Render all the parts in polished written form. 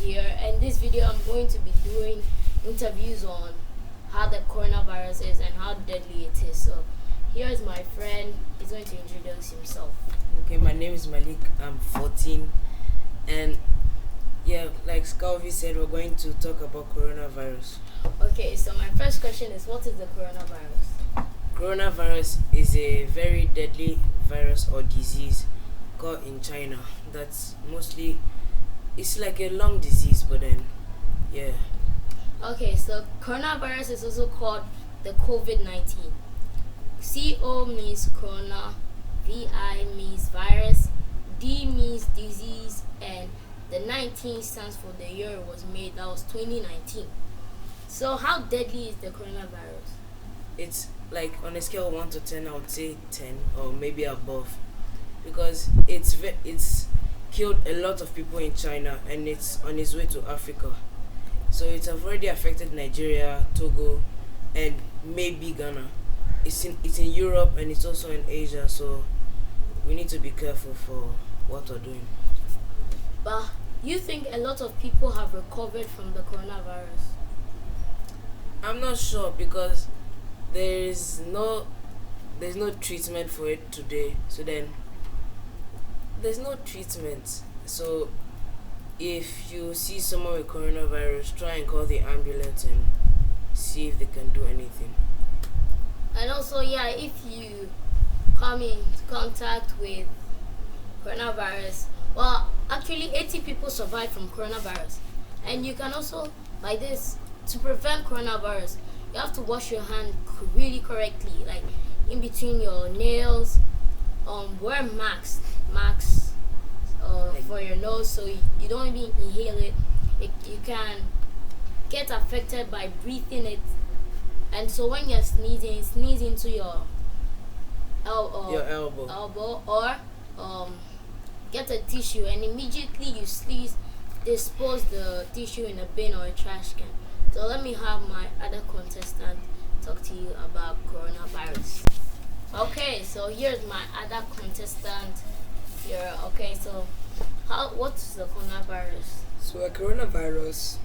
here, and this video I'm going to be doing interviews on how the coronavirus is and how deadly it is. So here's my friend. He's going to introduce himself. Okay, my name is Malik. I'm 14, and yeah, like Scalvy said, we're going to talk about coronavirus. Okay, so my first question is, what is the coronavirus? Coronavirus is a very deadly virus or disease caught in China. That's mostly, it's like a lung disease, but then, yeah. Okay, so coronavirus is also called the COVID-19. CO means corona, VI means virus, D means disease, and the 19 stands for the year it was made. That was 2019. So how deadly is the coronavirus? It's like on a scale of 1 to 10, I would say 10 or maybe above, because it's killed a lot of people in China and it's on its way to Africa. So it's already affected Nigeria, Togo, and maybe Ghana. It's in Europe and it's also in Asia. So we need to be careful for what we're doing. But you think a lot of people have recovered from the coronavirus? I'm not sure because there's no treatment for it today. So then there's no treatment. So if you see someone with coronavirus, try and call the ambulance and see if they can do anything. And also, if you come in contact with coronavirus, well, actually 80 people survived from coronavirus. And you can also, like this, to prevent coronavirus, you have to wash your hand really correctly, like in between your nails. Wear masks for your nose so you don't even inhale it. You can get affected by breathing it, and so when you're sneezing, sneeze into your elbow, or get a tissue and immediately you sneeze, dispose the tissue in a bin or a trash can. So let me have my other contestant talk to you about coronavirus. Okay, so here's my other contestant here. Okay, so what's the coronavirus? So a coronavirus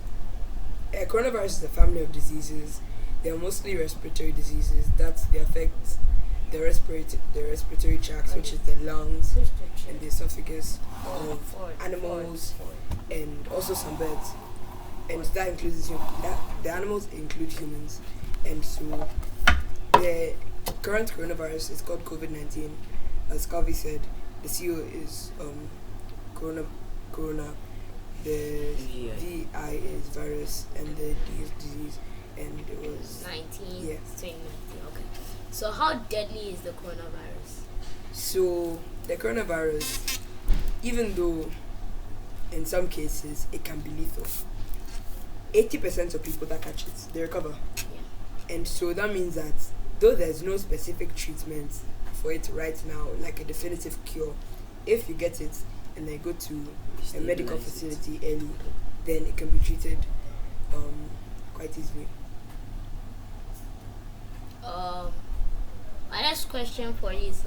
is a family of diseases. They are mostly respiratory diseases that they affect the respiratory tract, which is the lungs and the esophagus of animals and also some birds. And that includes the animals include humans. And so the current coronavirus is called COVID-19. As Scalvy said, the CO is corona, the VI is virus, and the D is disease, and it was 19. Yeah. 2019. Okay. So how deadly is the coronavirus? So the coronavirus, even though in some cases it can be lethal, 80% of people that catch it, they recover. Yeah. And so that means that though there's no specific treatment for it right now, like a definitive cure, if you get it and then go to a medical facility early, then it can be treated quite easily. My next question for you is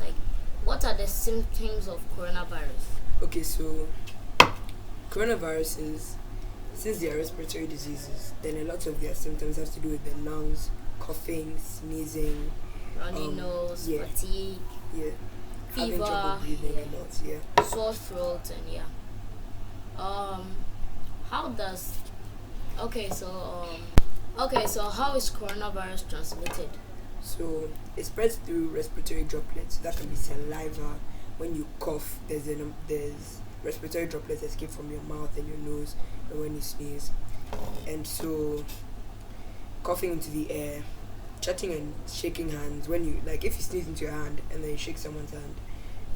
what are the symptoms of coronavirus? Okay, so coronaviruses, since they are respiratory diseases, then a lot of their symptoms have to do with the lungs, coughing, sneezing, runny nose, fatigue, having fever, trouble breathing a lot, sore throat, and so how is coronavirus transmitted? So it spreads through respiratory droplets. That can be saliva. When you cough, there's respiratory droplets escape from your mouth and your nose, and when you sneeze. And so coughing into the air, chatting and shaking hands. When you if you sneeze into your hand and then you shake someone's hand,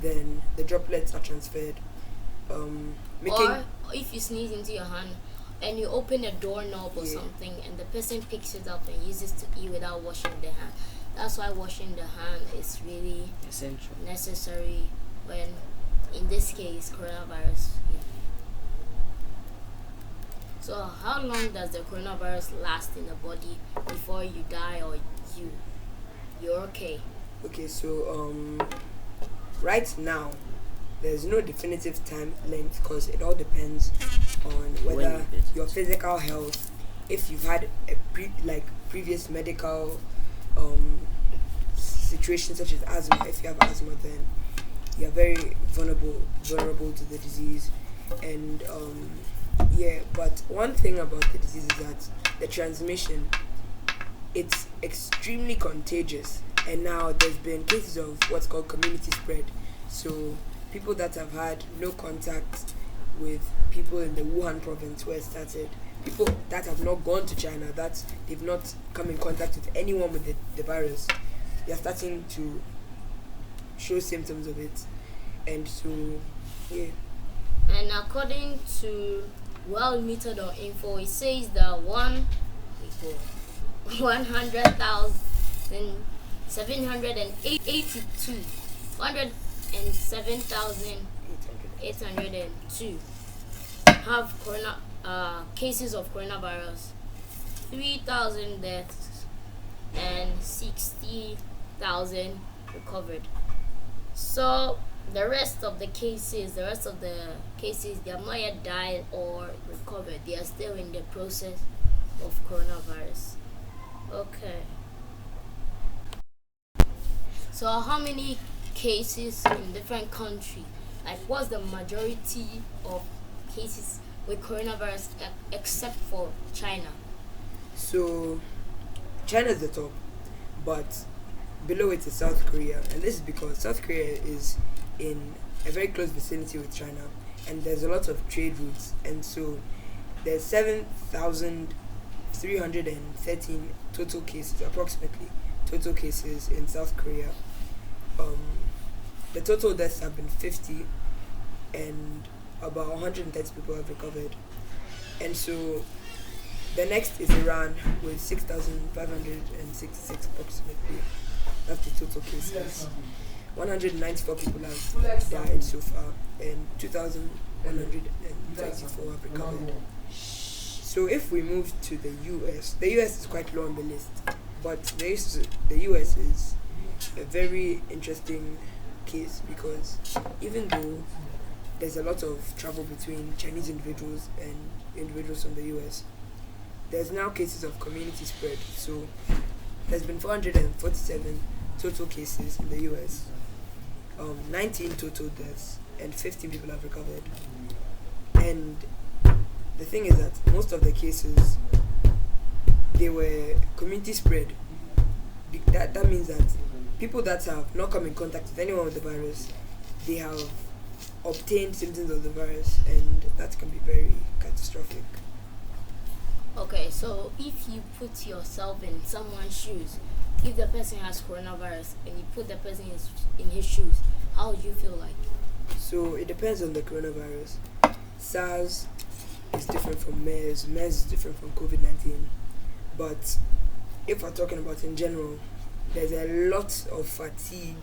then the droplets are transferred. Or if you sneeze into your hand and you open a doorknob or something and the person picks it up and uses to eat without washing their hand. That's why washing the hand is really essential, necessary when, in this case, coronavirus. So how long does the coronavirus last in the body before you die or you're okay? Okay, so right now there's no definitive time length because it all depends on When whether you get it. your physical health, if you've had a previous medical um, situations such as asthma. If you have asthma, then you're very vulnerable to the disease. And yeah, but one thing about the disease is that the transmission, it's extremely contagious, and now there's been cases of what's called community spread. So people that have had no contact with people in the Wuhan province where it started, people that have not gone to China, that they've not come in contact with anyone with the virus, they're starting to show symptoms of it. And so yeah. And according to worldmeter.info, it says that 107,802 107,802 have cases of coronavirus, 3,000 deaths, and 60,000 recovered. So the rest of the cases, they have not yet died or recovered. They are still in the process of coronavirus. Okay. So how many cases in different countries? Like, what's the majority of cases with coronavirus except for China? So China's the top, but below it is South Korea, and this is because South Korea is in a very close vicinity with China, and there's a lot of trade routes, and so there's 7,313 total cases, approximately total cases in South Korea. The total deaths have been 50, and about 130 people have recovered. And so the next is Iran with 6,566 approximately. That's the total cases. 194 people have died so far, and 2,134 have recovered. So if we move to the US is quite low on the list, but the US is a very interesting case because even though there's a lot of travel between Chinese individuals and individuals from the US, there's now cases of community spread. So there's been 447 total cases in the US, 19 total deaths, and 15 people have recovered. And the thing is that most of the cases, they were community spread. That means that people that have not come in contact with anyone with the virus, they have obtained symptoms of the virus, and that can be very catastrophic. Okay, so if you put yourself in someone's shoes, if the person has coronavirus and you put the person in his shoes, how would you feel like? So it depends on the coronavirus. SARS is different from MERS. MERS is different from COVID-19. But if we're talking about in general, there's a lot of fatigue.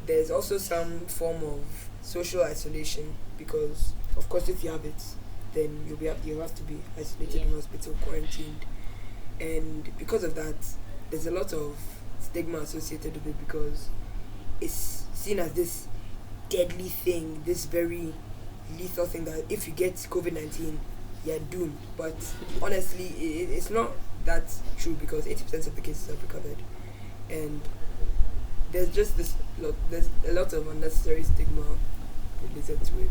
There's also some form of social isolation because, of course, if you have it, then you have to be isolated in hospital, quarantined. And because of that, there's a lot of stigma associated with it because it's seen as this deadly thing, this very lethal thing that if you get COVID-19, you're doomed. But honestly, it's not that true because 80% of the cases have recovered. And there's just there's a lot of unnecessary stigma related to it.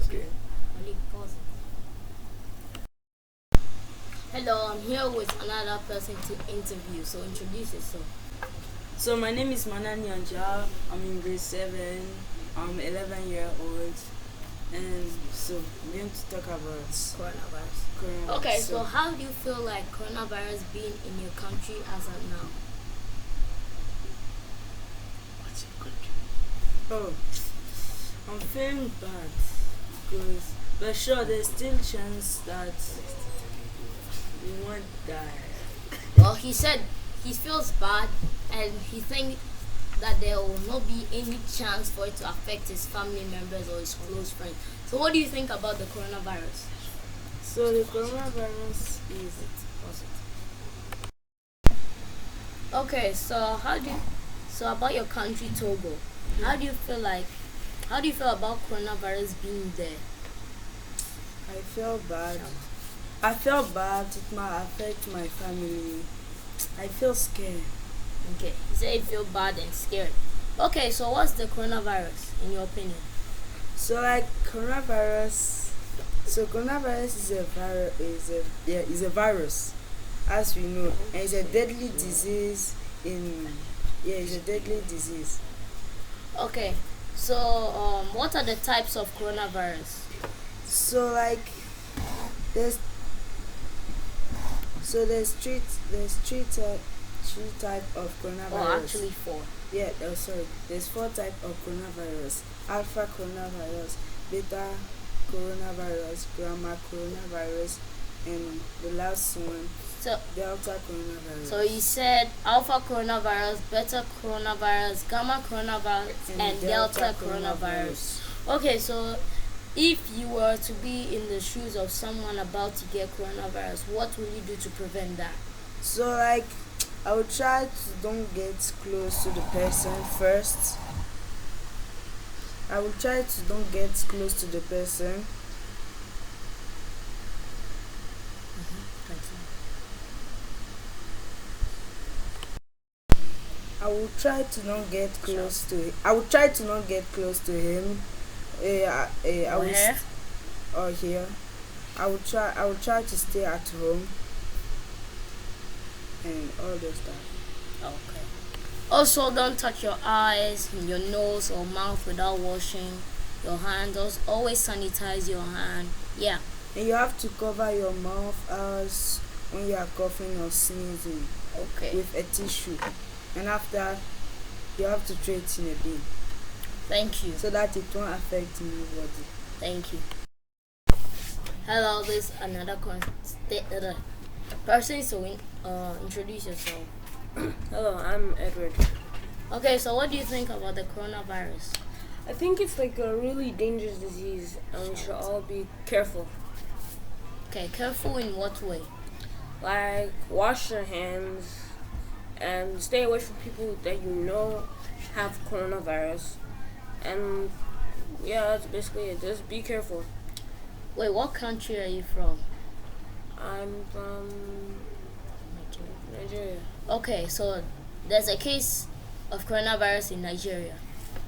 Okay. Hello, I'm here with another person to interview, so introduce yourself. So my name is Manani Anja. I'm in grade 7. I'm 11 years old, and so I'm going to talk about Coronavirus. Okay, so how do you feel like coronavirus being in your country as of now? Oh, I'm feeling bad because, but sure, there's still chance that we won't die. Well, he said he feels bad and he thinks that there will not be any chance for it to affect his family members or his close friends. So what do you think about the coronavirus? So the coronavirus is Okay, so about your country, Togo, how do you feel about coronavirus being there? I feel bad. I feel bad. It might affect my family. I feel scared. Okay, you say you feel bad and scared. Okay, so what's the coronavirus in your opinion? So like coronavirus. So coronavirus is a virus. Is a virus, as we know, and it's a deadly disease. It's a deadly disease. Okay, so what are the types of coronavirus? So like there's three type of coronavirus. Oh, actually four. Yeah, sorry. There's four type of coronavirus: alpha coronavirus, beta coronavirus, gamma coronavirus, and the last one, So delta coronavirus. so you said alpha coronavirus, beta coronavirus, gamma coronavirus, and delta coronavirus. Okay, so if you were to be in the shoes of someone about to get coronavirus, what will you do to prevent that? So like I would try to don't get close to the person first. I will try to don't get close to the person. I will try to not get close to. I will try to not get close to him. I Or will her? or here. I will try. I will try to stay at home and all those stuff. Okay. Also, don't touch your eyes, your nose, or mouth without washing your hands. Always sanitize your hand. Yeah. And you have to cover your mouth as when you are coughing or sneezing Okay. with a tissue. And after, you have to throw it in a bin Thank you. so that it won't affect anybody. Thank you. Hello, this is another person. So introduce yourself. Hello, I'm Edward. Okay, so what do you think about the coronavirus? I think it's like a really dangerous disease, and we should all be careful. Okay, careful in what way? Like, wash your hands and stay away from people that you know have coronavirus. And yeah, that's basically it. Just be careful. Wait, what country are you from? I'm from Nigeria. Okay, so there's a case of coronavirus in Nigeria.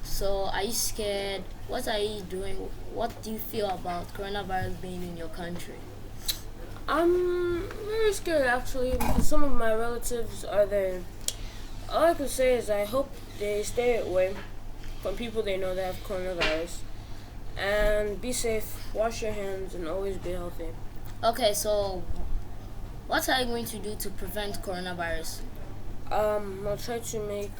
So are you scared? What are you doing? What do you feel about coronavirus being in your country? I'm very scared actually because some of my relatives are there. All I can say is I hope they stay away from people they know that have coronavirus. And be safe, wash your hands, and always be healthy. Okay, so what are you going to do to prevent coronavirus? I'll try to make.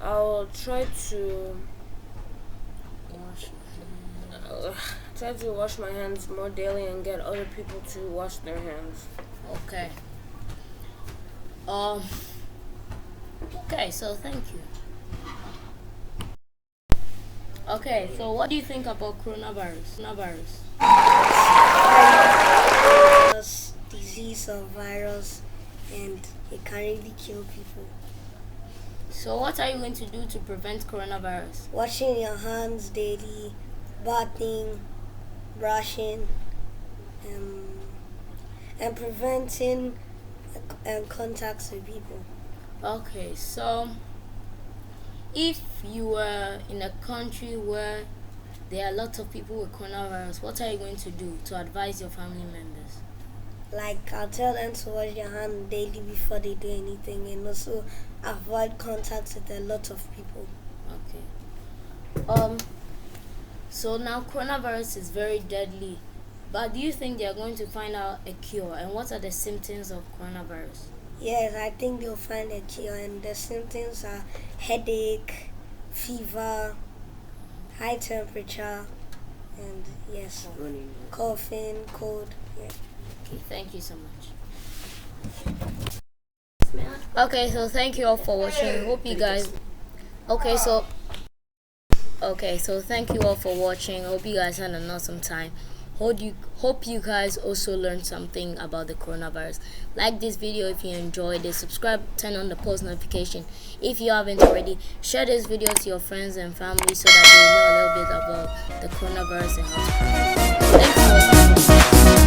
I'll try to. Try to wash my hands more daily and get other people to wash their hands. Okay. Okay, so thank you. Okay, so what do you think about coronavirus? Disease or virus, and it can really kill people. So what are you going to do to prevent coronavirus? Washing your hands daily, bathing, brushing, and preventing contacts with people. Okay, so if you were in a country where there are lots of people with coronavirus, what are you going to do to advise your family members? Like, I'll tell them to wash their hands daily before they do anything, and also avoid contact with a lot of people. Okay. So now coronavirus is very deadly, but do you think they are going to find out a cure? And what are the symptoms of coronavirus? Yes, I think they'll find a cure, and the symptoms are headache, fever, high temperature, and yes, coughing, cold. Yeah. Okay, thank you so much. Okay, so thank you all for watching. Hope you guys. Okay, so thank you all for watching. Hope you guys had an awesome time. Hope you guys also learned something about the coronavirus. Like this video if you enjoyed it. Subscribe, turn on the post notification if you haven't already. Share this video to your friends and family so that they know a little bit about the coronavirus and how to prevent it. Thanks for watching.